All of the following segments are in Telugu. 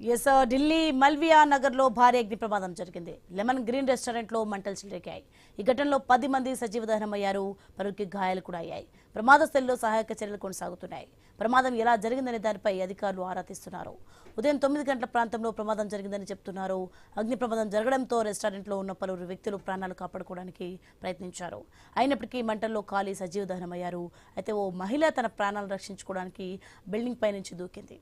ఎస్ ఢిల్లీ మల్వియా నగర్ లో భారీ అగ్ని ప్రమాదం జరిగింది. లెమన్ గ్రీన్ రెస్టారెంట్ లో మంటలు చెలరేగాయి. ఈ ఘటనలో 10 మంది సజీవ దహనమయ్యారు. పలువురికి గాయాలు కూడా అయ్యాయి. ప్రమాద స్థలంలో సహాయక చర్యలు కొనసాగుతున్నాయి. ప్రమాదం ఎలా జరిగిందనే దానిపై అధికారులు ఆరా తీస్తున్నారు. ఉదయం 9 గంటల ప్రాంతంలో ప్రమాదం జరిగిందని చెప్తున్నారు. అగ్ని ప్రమాదం జరగడంతో రెస్టారెంట్ లో ఉన్న పలువురు వ్యక్తులు ప్రాణాలు కాపాడుకోవడానికి ప్రయత్నించారు. అయినప్పటికీ మంటల్లో కాలి సజీవ దహనమయ్యారు. అయితే ఓ మహిళ తన ప్రాణాలను రక్షించుకోవడానికి బిల్డింగ్ పై నుంచి దూకింది.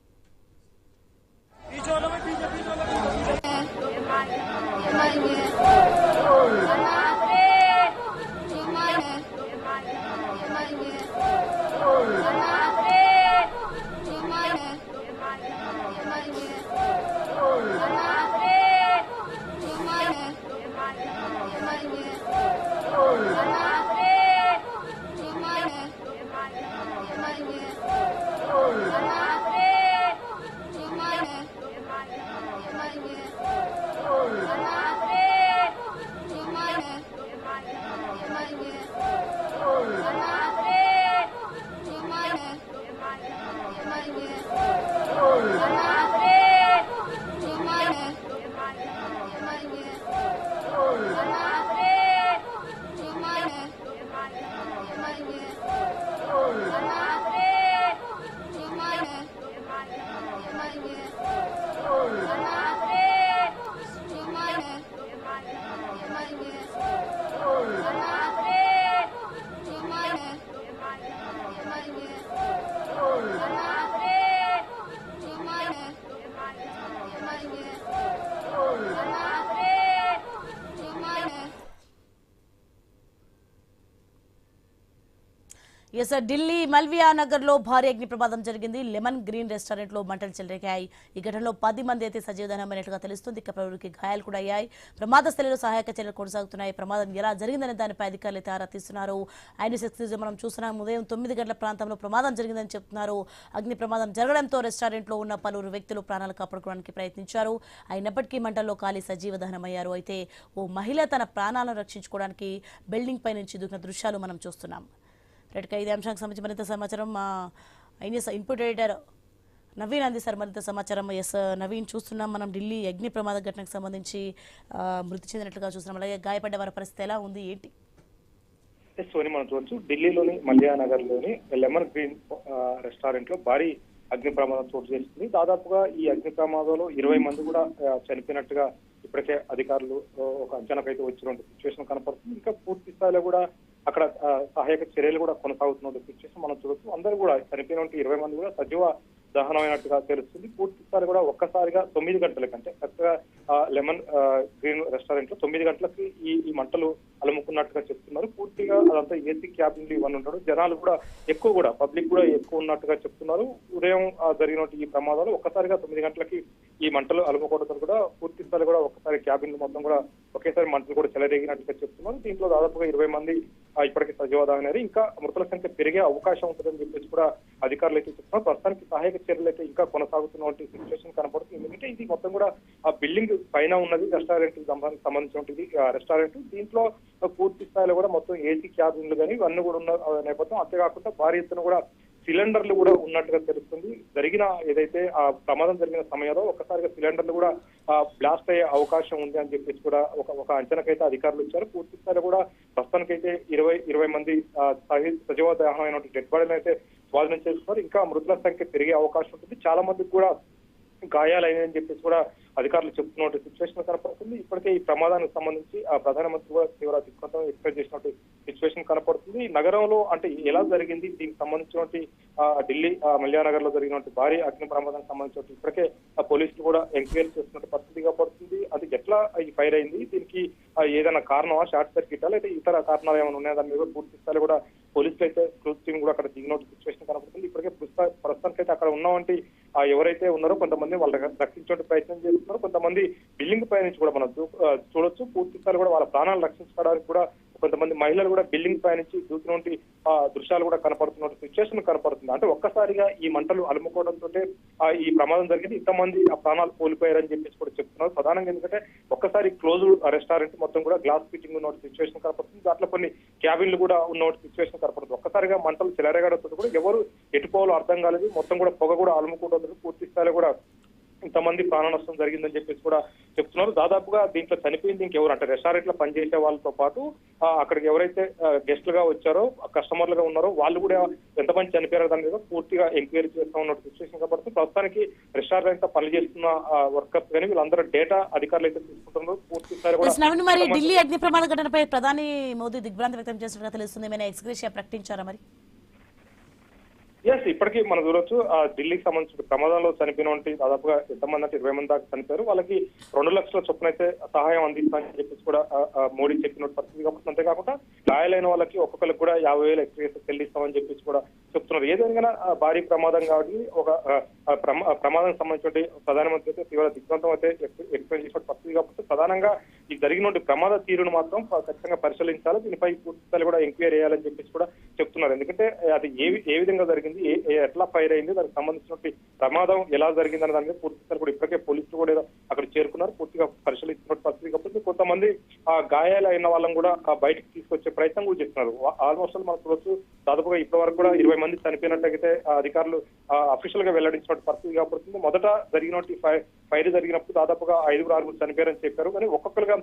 ఎస్ ఢిల్లీ మల్వియా నగర్ లో భారీ అగ్ని ప్రమాదం జరిగింది. లెమన్ గ్రీన్ రెస్టారెంట్ లో మంటలు చెలరేగాయి. ఈ ఘటనలో 10 మంది అయితే సజీవదహనమైనట్టుగా తెలుస్తుంది. ఇక పలువురికి గాయాలు కూడా అయ్యాయి. ప్రమాద స్థలంలో సహాయక చర్యలు కొనసాగుతున్నాయి. ప్రమాదం ఎలా జరిగిందనే దానిపై అధికారులు అయితే ఆరా తీస్తున్నారు. ఐన్యూస్ మనం చూస్తున్నాం. ఉదయం 9 గంటల ప్రాంతంలో ప్రమాదం జరిగిందని చెప్తున్నారు. అగ్ని ప్రమాదం జరగడంతో రెస్టారెంట్ లో ఉన్న పలువురు వ్యక్తులు ప్రాణాలు కాపాడుకోవడానికి ప్రయత్నించారు. అయినప్పటికీ మంటల్లో కాలి సజీవ దహనమయ్యారు. అయితే ఓ మహిళ తన ప్రాణాలను రక్షించుకోవడానికి బిల్డింగ్ పై నుంచి దూకిన దృశ్యాలు మనం చూస్తున్నాం. రైట్గా ఇదే అంశానికి సంబంధించి మరింత సమాచారం మా ఐన్యూస్ ఇన్పుట్ ఎడిటర్ నవీన్ అందిస్తారు. మరింత సమాచారం. ఎస్ నవీన్, చూస్తున్నాం మనం ఢిల్లీ అగ్ని ప్రమాద ఘటనకు సంబంధించి మృతి చెందినట్లుగా చూస్తున్నాం. అలాగే గాయపడ్డ వారి పరిస్థితి ఎలా ఉంది, ఏంటి? సోని, మనం చూడొచ్చు ఢిల్లీలోని మల్లియా నగర్ లోని లెమన్ గ్రీన్ రెస్టారెంట్ లో భారీ అగ్ని ప్రమాదం చోటు చేసుకుంది. దాదాపుగా ఈ అగ్ని ప్రమాదంలో 20 మంది కూడా చనిపోయినట్టుగా ఇప్పటికే అధికారులు ఒక అంచనాకైతే వచ్చినటువంటి సిచ్యువేషన్ కనపడుతుంది. ఇంకా పూర్తి స్థాయిలో కూడా అక్కడ సహాయక చర్యలు కూడా కొనసాగుతున్న సిచ్యువేషన్ మనం చూడొచ్చు. అందరూ కూడా చనిపోయినటువంటి 20 మంది కూడా సజీవ దహనమైనట్టుగా తెలుస్తుంది. పూర్తి స్థాయి కూడా ఒక్కసారిగా 9 గంటలకి, అంటే కరెక్ట్గా లెమన్ గ్రీన్ రెస్టారెంట్ లో 9 గంటలకి ఈ మంటలు అలుముకున్నట్టుగా చెప్తున్నారు. పూర్తిగా అదంతా ఏసీ క్యాబిన్లు ఇవన్నీ ఉంటాడు. జనాలు కూడా ఎక్కువ, కూడా పబ్లిక్ కూడా ఎక్కువ ఉన్నట్టుగా చెప్తున్నారు. ఉదయం జరిగినట్టు ఈ ప్రమాదాలు ఒక్కసారిగా 9 గంటలకి ఈ మంటలు అలుముకోవడంతో కూడా పూర్తి స్థాయి కూడా ఒక్కసారి క్యాబిన్లు మొత్తం కూడా ఒకేసారి మంటలు కూడా చెలరేగినట్టుగా చెప్తున్నారు. దీంట్లో దాదాపుగా 20 మంది ఇప్పటికీ సజీవదహనయ్యారు. ఇంకా మృతుల సంఖ్య పెరిగే అవకాశం ఉంటుందని చెప్పేసి కూడా అధికారులు అయితే చెప్తున్నారు. ప్రస్తుతానికి సహాయక చర్యలు అయితే ఇంకా కొనసాగుతున్నటువంటి సిచ్యువేషన్ కనపడుతుంది. ఎందుకంటే ఇది మొత్తం కూడా ఆ బిల్డింగ్ పైన ఉన్నది రెస్టారెంట్ సంబంధించినటువంటి రెస్టారెంట్. దీంట్లో పూర్తి స్థాయిలో కూడా మొత్తం ఏసీ క్యాబిన్లు కానీ ఇవన్నీ కూడా ఉన్న నేపథ్యం. అంతేకాకుండా భారీ ఎత్తున కూడా సిలిండర్లు కూడా ఉన్నట్టుగా తెలుస్తుంది. జరిగిన ఏదైతే ఆ ప్రమాదం జరిగిన సమయంలో ఒక్కసారిగా సిలిండర్లు కూడా బ్లాస్ట్ అయ్యే అవకాశం ఉంది అని చెప్పేసి కూడా ఒక అంచనాకైతే అధికారులు ఇచ్చారు. పూర్తి స్థాయిలో కూడా ప్రస్తుతానికైతే 20 మంది సజీవ దహనమైనటువంటి డెడ్ బాడీలు అయితే స్వాధీనం చేసుకున్నారు. ఇంకా మృతుల సంఖ్య పెరిగే అవకాశం ఉంటుంది. చాలా మందికి కూడా గాయాలైనని చెప్పేసి కూడా అధికారులు చెప్తున్నట్టు సిచ్యువేషన్ కనపడుతుంది. ఇప్పటికే ఈ ప్రమాదానికి సంబంధించి ఆ ప్రధానమంత్రి కూడా తీవ్ర దిగ్బంధం ఎక్స్ప్రెస్ చేసినట్టు సిచ్యువేషన్ కనపడుతుంది. నగరంలో అంటే ఎలా జరిగింది, దీనికి సంబంధించినటువంటి ఢిల్లీ మల్యానగర్ లో జరిగినటువంటి భారీ అగ్ని ప్రమాదానికి సంబంధించి ఇప్పటికే పోలీసులు కూడా ఎంక్వైరీ చేస్తున్నట్టు పరిస్థితిగా పడుతుంది. అది ఎట్లా ఇది ఫైర్ అయింది, దీనికి ఏదైనా కారణమా, షార్ట్ సర్క్యూటా, లేదా ఇతర కారణాలు ఏమైనా ఉన్నాయా, దాని మీద పూర్తి స్థాయిలో కూడా పోలీసులు అయితే క్రూజ్ టీమ్ కూడా అక్కడ దిగినట్టు సిచ్యువేషన్ కనపడుతుంది. ఇప్పటికే ప్రస్తుతానికైతే అక్కడ ఉన్నవంటి ఎవరైతే ఉన్నారో కొంతమంది వాళ్ళని రక్షించే ప్రయత్నం చేస్తున్నారు. కొంతమంది బిల్డింగ్ పై నుంచి కూడా మనం చూడొచ్చు. పూర్తి స్థాయిలో కూడా వాళ్ళ ప్రాణాలను రక్షించుకోవడానికి కూడా కొంతమంది మహిళలు కూడా బిల్డింగ్ పై నుంచి దూకినటువంటి దృశ్యాలు కూడా కనపడుతున్న సిచ్యువేషన్ కనపడుతుంది. అంటే ఒక్కసారిగా ఈ మంటలు అలుముకోవడంతో ఈ ప్రమాదం జరిగింది. ఇంతమంది ఆ ప్రాణాలు కోల్పోయారని చెప్పేసి కూడా చెప్తున్నారు. ప్రధానంగా ఎందుకంటే ఒక్కసారి క్లోజ్ రెస్టారెంట్ మొత్తం కూడా గ్లాస్ ఫిట్టింగ్ ఉన్న సిచ్యువేషన్ కనపడుతుంది. దాంట్లో కొన్ని క్యాబిన్లు కూడా ఉన్న సిచ్యువేషన్ కనపడుతుంది. ఒక్కసారిగా మంటలు చెలరేగడంతో కూడా ఎవరు ఎటుపోవాలో అర్థం కాలేదు. మొత్తం కూడా పొగ కూడా అలుముకోవడంతో పూర్తి స్థాయిలో కూడా ఇంతమంది ప్రాణ నష్టం జరిగిందని చెప్పేసి కూడా చెప్తున్నారు. దాదాపుగా దీంట్లో చనిపోయింది ఇంకెవరు అంటే రెస్టారెంట్ లో పనిచేసే వాళ్ళతో పాటు అక్కడికి ఎవరైతే గెస్ట్లుగా వచ్చారో కస్టమర్లుగా ఉన్నారో వాళ్ళు కూడా ఎంతమంది చనిపోయారో దాని మీద పూర్తిగా ఎంక్వైరీ చేస్తా ఉన్న సిచ్యువేషన్ కాబట్టి ప్రస్తుతానికి రెస్టారెంట్ లో పనిచేస్తున్న వర్కర్స్ కానీ వీళ్ళందరూ డేటా అధికారులు అయితే తీసుకుంటున్నారు. పూర్తి స్థాయి కూడా నవీన్, మరి ఢిల్లీ అగ్ని ప్రమాద ఘటనపై ప్రధాని మోదీ దిగ్భ్రాంతి వ్యక్తం చేసినట్టుగా తెలుస్తుంది. ఏమైనా ఎక్స్గ్రేషియా ప్రకటించారా మరి? ఇప్పటికీ మనం చూడొచ్చు ఢిల్లీకి సంబంధించిన ప్రమాదంలో చనిపోయిన దాదాపుగా ఎంతమంది అంటే 20 మంది దాకా చనిపోయారు. వాళ్ళకి 2 లక్షల చొప్పున అయితే సహాయం అందిస్తామని చెప్పేసి కూడా మోడీ చెప్పిన పరిస్థితి కాబట్టి అంతేకాకుండా గాయాలైన వాళ్ళకి ఒక్కొక్కరికి కూడా 50,000 ఎక్స్గ్రేషియా చెల్లిస్తామని చెప్పేసి కూడా చెప్తున్నారు. ఏదైనా భారీ ప్రమాదం కాబట్టి ఒక ప్రమాదం సంబంధించిన ప్రధానమంత్రి అయితే తీవ్ర దిగ్భ్రాంతం అయితే ఎక్స్ప్లెయిన్ చేసిన పరిస్థితి కాబట్టి ప్రధానంగా ఈ జరిగిన ప్రమాద తీరును మాత్రం ఖచ్చితంగా పరిశీలించాలి. దీనిపై పూర్తి కూడా ఎంక్వైరీ చేయాలని చెప్పేసి కూడా చెప్తున్నారు. ఎందుకంటే అది ఏ విధంగా జరిగింది, ఎట్లా ఫైర్ అయింది, దానికి సంబంధించిన ప్రమాదం ఎలా జరిగింది అనే దాని మీద పూర్తి కూడా ఇప్పటికే పోలీసులు కూడా అక్కడ చేరుకున్నారు. పూర్తిగా పరిశీలిస్తున్న పరిస్థితి కాబట్టి కొంతమంది గాయాలైన వాళ్ళని కూడా బయటకు తీసుకొచ్చే ప్రయత్నం కూడా చేస్తున్నారు. ఆల్మోస్ట్ మనం చూడొచ్చు దాదాపుగా ఇప్పటి వరకు కూడా 20 మంది చనిపోయినట్లయితే అధికారులు అఫీషియల్ గా వెల్లడించిన పరిస్థితి కాబట్టి మొదట జరిగినట్టు ఫైర్ జరిగినప్పుడు దాదాపుగా 5-6 చనిపోయారని చెప్పారు. కానీ ఒక్కొక్కరుగా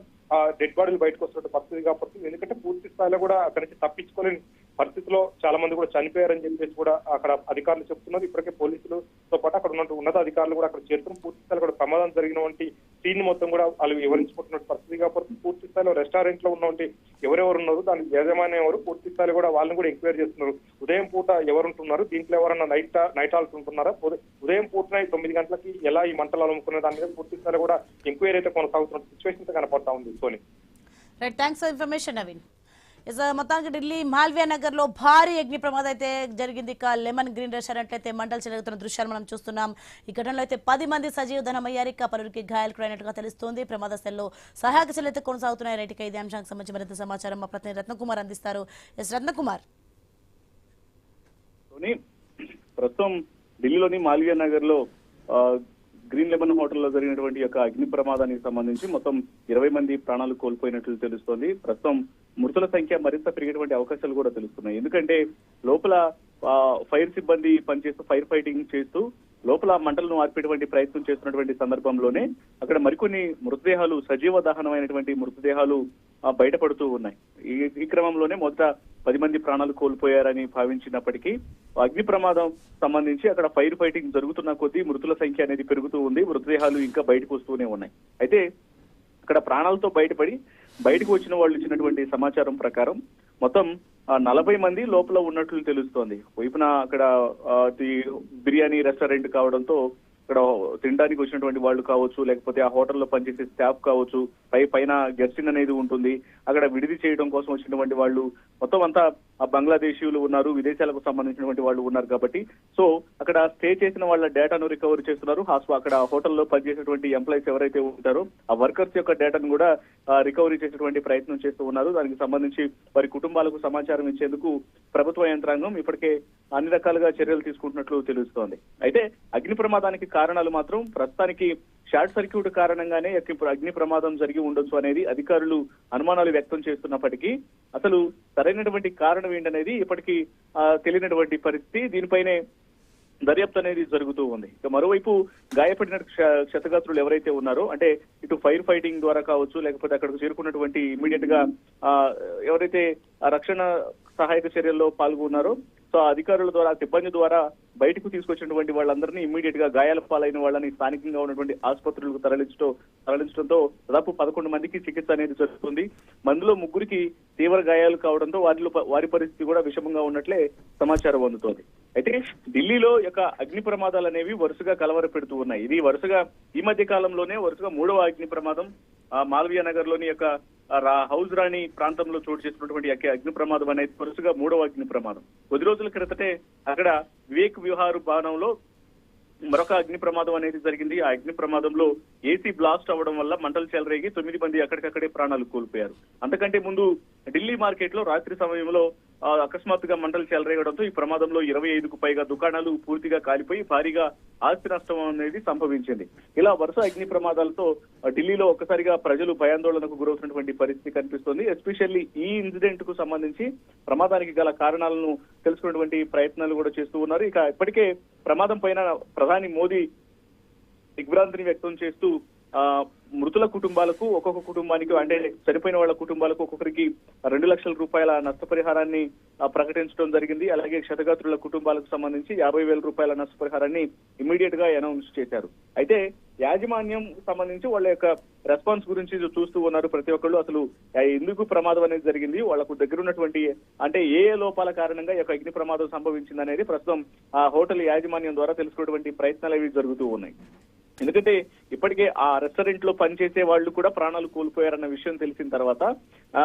డెడ్ బాడీలు బయటకు వస్తున్న పరిస్థితి కాబట్టి ఎందుకంటే పూర్తి స్థాయిలో కూడా అక్కడి నుంచి తప్పించుకోలేని పరిస్థితిలో చాలా మంది కూడా చనిపోయారని చెప్పేసి కూడా అక్కడ అధికారులు చెప్తున్నారు. ఇప్పటికే పోలీసులతో పాటు అక్కడ ఉన్న ఉన్నత అధికారులు కూడా అక్కడ చేరుతున్న పూర్తి స్థాయిలో కూడా ప్రమాదం జరిగినటువంటి సీన్ మొత్తం కూడా వాళ్ళు వివరించుకుంటున్న పరిస్థితి కాబట్టి పూర్తి స్థాయిలో రెస్టారెంట్ లో ఉన్నటువంటి ఎవరెవరు ఉన్నారు, దాని యజమాని ఎవరు, పూర్తి స్థాయిలో కూడా వాళ్ళని కూడా ఎంక్వైరీ చేస్తున్నారు. ఉదయం పూట ఎవరు ఉంటున్నారు, దీంట్లో ఎవరన్నా నైట్ హాల్స్ ఉంటున్నారా, ఉదయం పూట 9 గంటలకి ఎలా ఈ మంటలు అలుముకునే దాని మీద పూర్తి స్థాయిలో కూడా ఎంక్వైరీ అయితే కొనసాగుతున్న సిచ్యువేషన్ కనపడతా ఉంది. Soni, right, thanks for information Naveen. మొత్తానికి ఢిల్లీ మాల్వియా నగర్ లో భారీ అగ్ని ప్రమాదం అయితే జరిగింది. ఇక లెమన్ గ్రీన్ రెస్టారెంట్ అయితే మంటలు చెలగుతున్న దృశ్యాలు మనం చూస్తున్నాం. ఈ ఘటనలో అయితే 10 మంది సజీవ దహనమయ్యారు. ఇక పలువురికి గాయాలు కూడా అయినట్టుగా తెలుస్తోంది. ప్రమాద స్థలంలో సహాయక చర్యలు అయితే కొనసాగుతున్నాయి. రైట్, ఇదే అంశానికి సంబంధించి మరింత సమాచారం మా ప్రతినిధి రత్నకుమార్ అందిస్తారు. రత్నకుమార్, ప్రస్తుతం ఢిల్లీలోని మాల్వియా నగర్ లో గ్రీన్ లెమన్ హోటల్లో జరిగినటువంటి యొక్క అగ్ని ప్రమాదానికి సంబంధించి మొత్తం 20 మంది ప్రాణాలు కోల్పోయినట్లు తెలుస్తోంది. ప్రస్తుతం మృతుల సంఖ్య మరింత పెరిగేటువంటి అవకాశాలు కూడా తెలుస్తున్నాయి. ఎందుకంటే లోపల ఫైర్ సిబ్బంది పనిచేస్తూ ఫైర్ ఫైటింగ్ చేస్తూ లోపల మంటలను ఆర్పేటువంటి ప్రయత్నం చేస్తున్నటువంటి సందర్భంలోనే అక్కడ మరికొన్ని మృతదేహాలు, సజీవ దహనమైనటువంటి మృతదేహాలు బయటపడుతూ ఉన్నాయి. ఈ క్రమంలోనే మొదట 10 మంది ప్రాణాలు కోల్పోయారని భావించినప్పటికీ అగ్ని ప్రమాదం సంబంధించి అక్కడ ఫైర్ ఫైటింగ్ జరుగుతున్న కొద్దీ మృతుల సంఖ్య అనేది పెరుగుతూ ఉంది. మృతదేహాలు ఇంకా బయటకు వస్తూనే ఉన్నాయి. అయితే అక్కడ ప్రాణాలతో బయటకు వచ్చిన వాళ్ళు ఇచ్చినటువంటి సమాచారం ప్రకారం మొత్తం 40 మంది లోపల ఉన్నట్లు తెలుస్తోంది. వైపున అక్కడ బిర్యానీ రెస్టారెంట్ కావడంతో ఇక్కడ తినడానికి వచ్చినటువంటి వాళ్ళు కావచ్చు, లేకపోతే ఆ హోటల్లో పనిచేసే స్టాఫ్ కావచ్చు, పైన గెస్టింగ్ అనేది ఉంటుంది. అక్కడ విడిది చేయడం కోసం వచ్చినటువంటి వాళ్ళు మొత్తం అంతా బంగ్లాదేశీయులు ఉన్నారు, విదేశాలకు సంబంధించినటువంటి వాళ్ళు ఉన్నారు. కాబట్టి సో అక్కడ స్టే చేసిన వాళ్ళ డేటాను రికవరీ చేస్తున్నారు. అక్కడ హోటల్లో పనిచేసేటువంటి ఎంప్లాయీస్ ఎవరైతే ఉంటారో ఆ వర్కర్స్ యొక్క డేటాను కూడా రికవరీ చేసేటువంటి ప్రయత్నం చేస్తూ ఉన్నారు. దానికి సంబంధించి వారి కుటుంబాలకు సమాచారం ఇచ్చేందుకు ప్రభుత్వ యంత్రాంగం ఇప్పటికే అన్ని రకాలుగా చర్యలు తీసుకుంటున్నట్లు తెలుస్తోంది. అయితే అగ్ని ప్రమాదానికి కారణాలు మాత్రం ప్రస్తుతానికి షార్ట్ సర్క్యూట్ కారణంగానే అగ్ని ప్రమాదం జరిగి ఉండొచ్చు అనేది అధికారులు అనుమానాలు వ్యక్తం చేస్తున్నప్పటికీ అసలు సరైనటువంటి కారణం ఏంటనేది ఇప్పటికీ తెలియనటువంటి పరిస్థితి. దీనిపైనే దర్యాప్తు అనేది జరుగుతూ ఉంది. ఇక మరోవైపు గాయపడిన క్షతగాత్రులు ఎవరైతే ఉన్నారో అంటే ఇటు ఫైర్ ఫైటింగ్ ద్వారా కావచ్చు, లేకపోతే అక్కడికి చేరుకున్నటువంటి ఇమ్మీడియట్ గా ఎవరైతే రక్షణ సహాయక చర్యల్లో పాల్గొన్నారో సో అధికారుల ద్వారా, సిబ్బంది ద్వారా బయటకు తీసుకొచ్చినటువంటి వాళ్ళందరినీ ఇమ్మీడియట్ గా గాయాల పాలైన వాళ్ళని స్థానికంగా ఉన్నటువంటి ఆసుపత్రులకు తరలించడంతో దాదాపు 11 మందికి చికిత్స అనేది జరుగుతుంది. మందులో 3కి తీవ్ర గాయాలు కావడంతో వారి పరిస్థితి కూడా విషమంగా ఉన్నట్లే సమాచారం అందుతోంది. అయితే ఢిల్లీలో యొక్క అగ్ని ప్రమాదాలు అనేవి వరుసగా కలవర పెడుతూ ఉన్నాయి. ఇది వరుసగా ఈ మధ్య కాలంలోనే వరుసగా 3వ అగ్ని ప్రమాదం మాల్వియా నగర్ లోని యొక్క హౌస్ రాణి ప్రాంతంలో చోటు చేసుకున్నటువంటి అగ్ని ప్రమాదం అనేది వరుసగా 3వ అగ్ని ప్రమాదం. కొద్ది రోజుల క్రితటే అక్కడ వివేక్ విహార్ భవనంలో మరొక అగ్ని ప్రమాదం అనేది జరిగింది. ఆ అగ్ని ప్రమాదంలో ఏసీ బ్లాస్ట్ అవ్వడం వల్ల మంటలు చెలరేగి 9 మంది అక్కడికక్కడే ప్రాణాలు కోల్పోయారు. అంతకంటే ముందు ఢిల్లీ మార్కెట్ లో రాత్రి సమయంలో అకస్మాత్తుగా మంటలు చెలరేగడంతో ఈ ప్రమాదంలో 25కు పైగా దుకాణాలు పూర్తిగా కాలిపోయి భారీగా ఆస్తి నష్టం అనేది సంభవించింది. ఇలా వరుస అగ్ని ప్రమాదాలతో ఢిల్లీలో ఒక్కసారిగా ప్రజలు భయాందోళనకు గురవుతున్నటువంటి పరిస్థితి కనిపిస్తోంది. ఎస్పెషల్లీ ఈ ఇన్సిడెంట్ కు సంబంధించి ప్రమాదానికి గల కారణాలను తెలుసుకున్నటువంటి ప్రయత్నాలు కూడా చేస్తూ ఉన్నారు. ఇక ఇప్పటికే ప్రమాదం పైన ప్రధాని మోదీ దిగ్భ్రాంతిని వ్యక్తం చేస్తూ మృతుల కుటుంబాలకు ఒక్కొక్క కుటుంబానికి అంటే చనిపోయిన వాళ్ళ కుటుంబాలకు ఒక్కొక్కరికి 2 లక్షల రూపాయల నష్టపరిహారాన్ని ప్రకటించడం జరిగింది. అలాగే క్షతగాత్రుల కుటుంబాలకు సంబంధించి 50,000 రూపాయల నష్టపరిహారాన్ని ఇమ్మీడియట్ గా అనౌన్స్ చేశారు. అయితే యాజమాన్యం సంబంధించి వాళ్ళ యొక్క రెస్పాన్స్ గురించి చూస్తూ ఉన్నారు ప్రతి ఒక్కళ్ళు. అసలు ఎందుకు ప్రమాదం అనేది జరిగింది, వాళ్లకు దగ్గర ఉన్నటువంటి అంటే ఏ లోపాల కారణంగా ఈ యొక్క అగ్ని ప్రమాదం సంభవించింది అనేది ప్రస్తుతం ఆ హోటల్ యాజమాన్యం ద్వారా తెలుసుకునేటువంటి ప్రయత్నాలు అవి జరుగుతూ ఉన్నాయి. ఎందుకంటే ఇప్పటికే ఆ రెస్టారెంట్ లో పనిచేసే వాళ్ళు కూడా ప్రాణాలు కోల్పోయారన్న విషయం తెలిసిన తర్వాత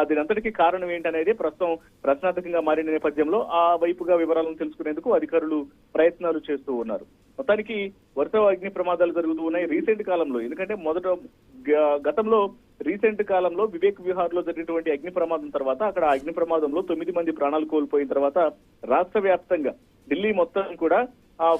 దీనంతటికీ కారణం ఏంటనేది ప్రస్తుతం ప్రశ్నార్థకంగా మారిన నేపథ్యంలో ఆ వైపుగా వివరాలను తెలుసుకునేందుకు అధికారులు ప్రయత్నాలు చేస్తూ ఉన్నారు. మొత్తానికి వరుస అగ్ని ప్రమాదాలు జరుగుతూ ఉన్నాయి రీసెంట్ కాలంలో. ఎందుకంటే గతంలో రీసెంట్ కాలంలో వివేక్ విహార్ లో జరిగినటువంటి అగ్ని ప్రమాదం తర్వాత అక్కడ అగ్ని ప్రమాదంలో 9 మంది ప్రాణాలు కోల్పోయిన తర్వాత రాష్ట్ర వ్యాప్తంగా ఢిల్లీ మొత్తం కూడా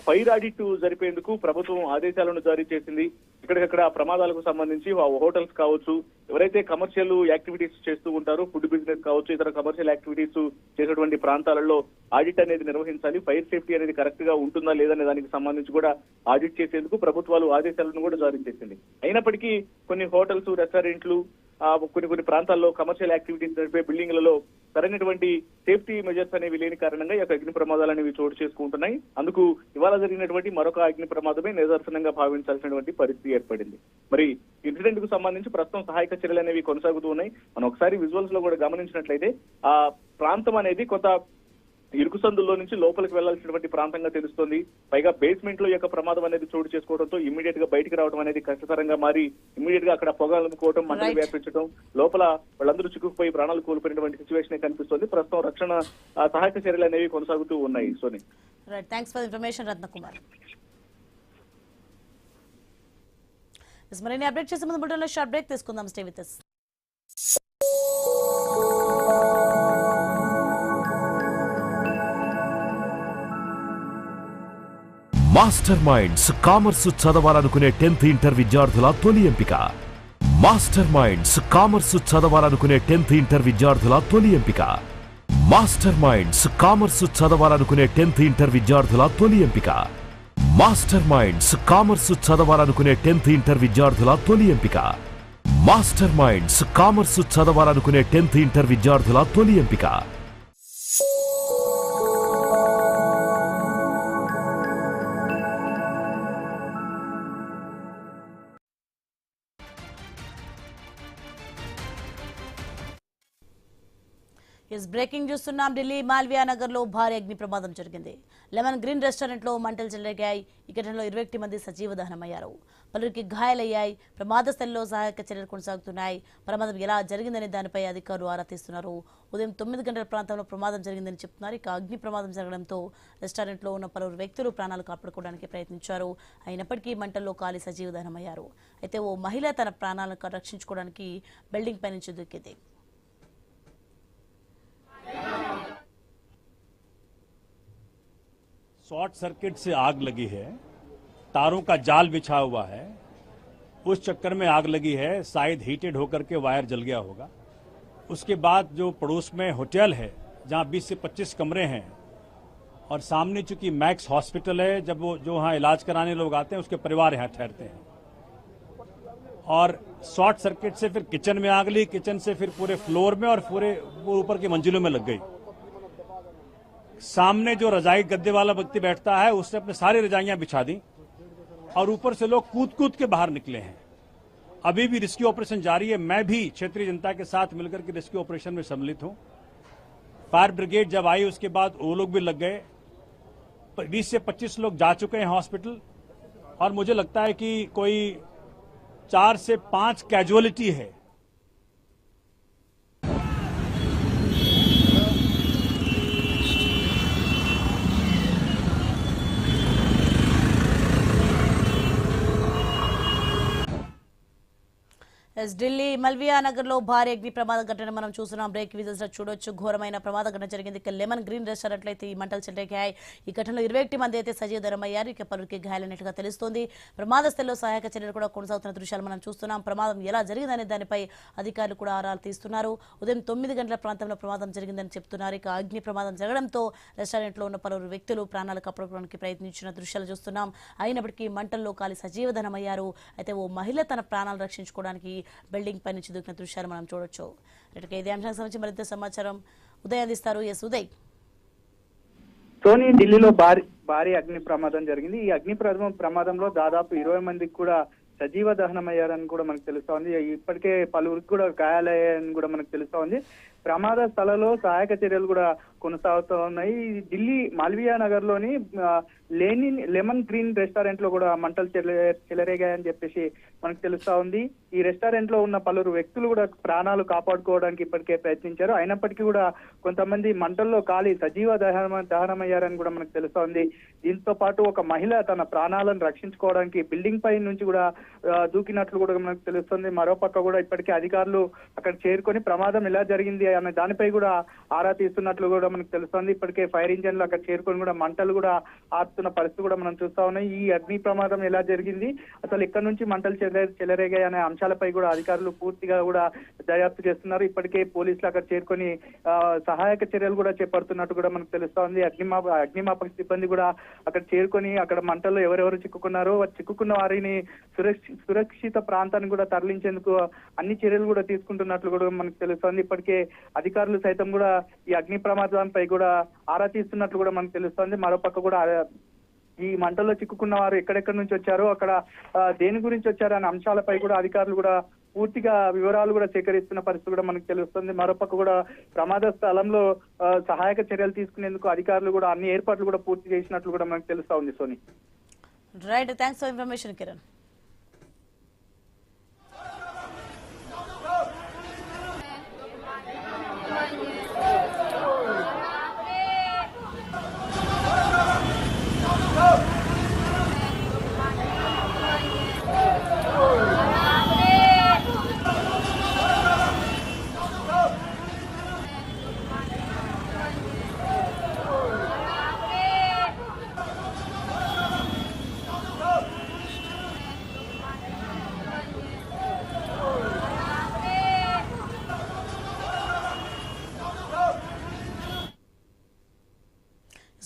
ఫైర్ ఆడిట్ జరిపేందుకు ప్రభుత్వం ఆదేశాలను జారీ చేసింది. ఇక్కడికక్కడ ప్రమాదాలకు సంబంధించి హోటల్స్ కావచ్చు, ఎవరైతే కమర్షియల్ యాక్టివిటీస్ చేస్తూ ఉంటారో ఫుడ్ బిజినెస్ కావచ్చు, ఇతర కమర్షియల్ యాక్టివిటీస్ చేసేటువంటి ప్రాంతాలలో ఆడిట్ అనేది నిర్వహించాలి. ఫైర్ సేఫ్టీ అనేది కరెక్ట్ గా ఉంటుందా లేదనే దానికి సంబంధించి కూడా ఆడిట్ చేసేందుకు ప్రభుత్వాలు ఆదేశాలను కూడా జారీ చేసింది. అయినప్పటికీ కొన్ని హోటల్స్, రెస్టారెంట్లు, కొన్ని ప్రాంతాల్లో కమర్షియల్ యాక్టివిటీస్ జరిపే బిల్డింగ్లలో సరైనటువంటి సేఫ్టీ మెజర్స్ అనేవి లేని కారణంగా ఈ యొక్క అగ్ని ప్రమాదాలు అనేవి చోటు చేసుకుంటున్నాయి. అందుకు ఇవాళ జరిగినటువంటి మరొక అగ్ని ప్రమాదమే నిదర్శనంగా భావించాల్సినటువంటి పరిస్థితి ఏర్పడింది. మరి ఇన్సిడెంట్ కు సంబంధించి ప్రస్తుతం సహాయక చర్యలు అనేవి కొనసాగుతూ ఉన్నాయి. మనం ఒకసారి విజువల్స్ లో కూడా గమనించినట్లయితే ఆ ప్రాంతం అనేది కొంత ఇరుకు సందుల్లో నుంచి లోపలికి వెళ్లాల్సినటువంటి ప్రాంతంగా తెలుస్తోంది. పైగా బేస్మెంట్ లో యొక్క ప్రమాదం అనేది చోటు చేసుకోవడంతో ఇమ్మీడియట్ గా బయటికి రావడం అనేది కష్టతరంగా మారి ఇమ్మీడియట్ గా అక్కడ పొగ అలుముకోవడం, మంటలు వ్యాపించడం, లోపల వాళ్ళందరూ చిక్కుకుపోయి ప్రాణాలు కోల్పోయినటువంటి సిచ్యువేషన్ కనిపిస్తోంది. ప్రస్తుతం రక్షణ సహాయక చర్యలు అనేవి కొనసాగుతూ ఉన్నాయి. Soni, thanks for information Ratnakumar. మరిన్ని అప్డేట్ చేసే ముందు బుల్టెన్లో షార్ట్ బ్రేక్ తీసుకుందాం. Stay with us. Master minds commerce చదవాలనుకునే 10th ఇంటర్ విద్యార్థుల తొలి ఎంపిక. మాస్టర్ మైండ్స్ కామర్స్ చదవాలనుకునే 10th ఇంటర్ విద్యార్థుల తొలి ఎంపిక. మాస్టర్ మైండ్స్ కామర్స్ చదవాలనుకునే 10th ఇంటర్ విద్యార్థుల తొలి ఎంపిక. మాస్టర్ మైండ్స్ కామర్స్ చదవాలనుకునే 10th ఇంటర్ విద్యార్థుల తొలి ఎంపిక. మాస్టర్ మైండ్స్ కామర్స్ చదవాలనుకునే 10th ఇంటర్ విద్యార్థుల తొలి ఎంపిక. బ్రేకింగ్ చూస్తున్నాం. ఢిల్లీ మాల్వియా నగర్ లో భారీ అగ్ని ప్రమాదం జరిగింది. లెమన్ గ్రీన్ రెస్టారెంట్ లో మంటలు చెలరేగాయి. ఈ ఘటనలో 21 మంది సజీవ దహనమయ్యారు. పలువురికి గాయాలయ్యాయి. ప్రమాద స్థలంలో సహాయక చర్యలు కొనసాగుతున్నాయి. ప్రమాదం ఎలా జరిగిందనే దానిపై అధికారులు ఆరా తీస్తున్నారు. ఉదయం 9 గంటల ప్రాంతంలో ప్రమాదం జరిగిందని చెప్తున్నారు. ఇక అగ్ని ప్రమాదం జరగడంతో రెస్టారెంట్ లో ఉన్న పలువురు వ్యక్తులు ప్రాణాలు కాపాడుకోవడానికి ప్రయత్నించారు. అయినప్పటికీ మంటల్లో కాలి సజీవ దహనమయ్యారు. అయితే ఓ మహిళ తన ప్రాణాలను రక్షించుకోవడానికి బిల్డింగ్ పై నుంచి దూకింది. शॉर्ट सर्किट से आग लगी है, तारों का जाल बिछा हुआ है, उस चक्कर में आग लगी है, शायद हीटेड होकर के वायर जल गया होगा। उसके बाद जो पड़ोस में होटल है जहां 20 से 25 कमरे हैं और सामने चूंकि मैक्स हॉस्पिटल है, जब वो जो वहां इलाज कराने लोग आते हैं उसके परिवार यहां ठहरते हैं, और शॉर्ट सर्किट से फिर किचन में आग लगी, किचन से फिर पूरे फ्लोर में और पूरे वो ऊपर की मंजिलों में लग गई। सामने जो रजाई गद्दे वाला व्यक्ति बैठता है उसने अपने सारी रजाइयां बिछा दी और ऊपर से लोग कूद कूद के बाहर निकले हैं। अभी भी रेस्क्यू ऑपरेशन जारी है। मैं भी क्षेत्रीय जनता के साथ मिलकर के रेस्क्यू ऑपरेशन में सम्मिलित हूं। फायर ब्रिगेड जब आई उसके बाद वो लोग भी लग गए। 20 से 25 लोग जा चुके हैं हॉस्पिटल, और मुझे लगता है कि कोई 4 से 5 कैजुअलिटी है। ఎస్ ఢిల్లీ మల్వియా నగర్ లో భారీ అగ్ని ప్రమాద ఘటన మనం చూస్తున్నాం. బ్రేక్ విజువల్స్ లో చూడొచ్చు. ఘోరమైన ప్రమాద ఘటన జరిగింది. ఇక లెమన్ గ్రీన్ రెస్టారెంట్ లో అయితే ఈ మంటలు చెలరేగాయి. ఈ ఘటనలో 21 మంది అయితే సజీవదరమయ్యారు. ఇక పలువురికి గాయాలైనట్టుగా తెలుస్తోంది. ప్రమాద స్థలంలో సహాయక చర్యలు కూడా కొనసాగుతున్న దృశ్యాలు మనం చూస్తున్నాం. ప్రమాదం ఎలా జరిగిందనే దానిపై అధికారులు కూడా ఆరాలు తీస్తున్నారు. ఉదయం 9 గంటల ప్రాంతంలో ప్రమాదం జరిగిందని చెప్తున్నారు. ఇక అగ్ని ప్రమాదం జరగడంతో రెస్టారెంట్ లో ఉన్న పలువురు వ్యక్తులు ప్రాణాలు కాపాడుకోవడానికి ప్రయత్నించిన దృశ్యాలు చూస్తున్నాం. అయినప్పటికీ మంటల్లో కాలి సజీవదనమయ్యారు. అయితే ఓ మహిళ తన ప్రాణాలు రక్షించుకోవడానికి బిల్డింగ్ పై నుంచి దూకిన దృశ్యాలు మనం చూడొచ్చు. ఇదే అంశానికి సంబంధించి మరింత సమాచారం ఉదయ్ అందిస్తారు. ఎస్ ఉదయ్. సోని, ఢిల్లీలో భారీ అగ్ని ప్రమాదం జరిగింది. ఈ అగ్ని ప్రమాదంలో దాదాపు 20 మందికి కూడా సజీవ దహనమయ్యారని కూడా మనకు తెలుస్తా ఉంది. ఇప్పటికే పలువురికి కూడా గాయాలయ్యాయని కూడా మనకు తెలుస్తా ఉంది. ప్రమాద స్థలంలో సహాయక చర్యలు కూడా కొనసాగుతూ ఉన్నాయి. ఢిల్లీ మాల్వియా నగర్ లోని లెమన్ గ్రీన్ రెస్టారెంట్ లో కూడా మంటలు చెలరేగాయని చెప్పేసి మనకు తెలుస్తా ఉంది. ఈ రెస్టారెంట్ లో ఉన్న పలువురు వ్యక్తులు కూడా ప్రాణాలు కాపాడుకోవడానికి ఇప్పటికే ప్రయత్నించారు. అయినప్పటికీ కూడా కొంతమంది మంటల్లో కాలి సజీవ దహనమయ్యారని కూడా మనకు తెలుస్తా ఉంది. దీంతో పాటు ఒక మహిళ తన ప్రాణాలను రక్షించుకోవడానికి బిల్డింగ్ పై నుంచి కూడా దూకినట్లు కూడా మనకు తెలుస్తుంది. మరోపక్క కూడా ఇప్పటికే అధికారులు అక్కడ చేరుకొని ప్రమాదం ఎలా జరిగింది అనే దానిపై కూడా ఆరా తీస్తున్నట్లు కూడా మనకు తెలుస్తుంది. ఇప్పటికే ఫైర్ ఇంజన్లు అక్కడ చేరుకొని కూడా మంటలు కూడా ఆపుతున్న పరిస్థితి కూడా మనం చూస్తా ఉన్నాయి. ఈ అగ్ని ప్రమాదం ఎలా జరిగింది, అసలు ఎక్కడి నుంచి మంటలు చెలరేగాయి అనే అంశాలపై కూడా అధికారులు పూర్తిగా కూడా దర్యాప్తు చేస్తున్నారు. ఇప్పటికే పోలీసులు అక్కడ చేరుకొని సహాయక చర్యలు కూడా చేపడుతున్నట్టు కూడా మనకు తెలుస్తా ఉంది. అగ్నిమాపక సిబ్బంది కూడా అక్కడ చేరుకొని అక్కడ మంటల్లో ఎవరెవరు చిక్కుకున్నారో చిక్కుకున్న వారిని సురక్షిత ప్రాంతానికి కూడా తరలించేందుకు అన్ని చర్యలు కూడా తీసుకుంటున్నట్లు కూడా మనకు తెలుస్తోంది. ఇప్పటికే అధికారులు సైతం కూడా ఈ అగ్ని ప్రమాదంపై కూడా ఆరా తీస్తున్నట్లు కూడా మనకు తెలుస్తోంది. మరోపక్క కూడా ఈ మంటల్లో చిక్కుకున్న వారు ఎక్కడెక్కడి నుంచి వచ్చారో, అక్కడ దేని గురించి వచ్చారో అనే అంశాలపై కూడా అధికారులు కూడా పూర్తిగా వివరాలు కూడా సేకరిస్తున్న పరిస్థితి కూడా మనకు తెలుస్తుంది. మరోపక్క కూడా ప్రమాద స్థలంలో సహాయక చర్యలు తీసుకునేందుకు అధికారులు కూడా అన్ని ఏర్పాట్లు కూడా పూర్తి చేసినట్లు కూడా మనకు తెలుస్తా ఉంది. Soni, right, thanks for information Kiran.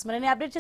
మరిన్ని అప్డేట్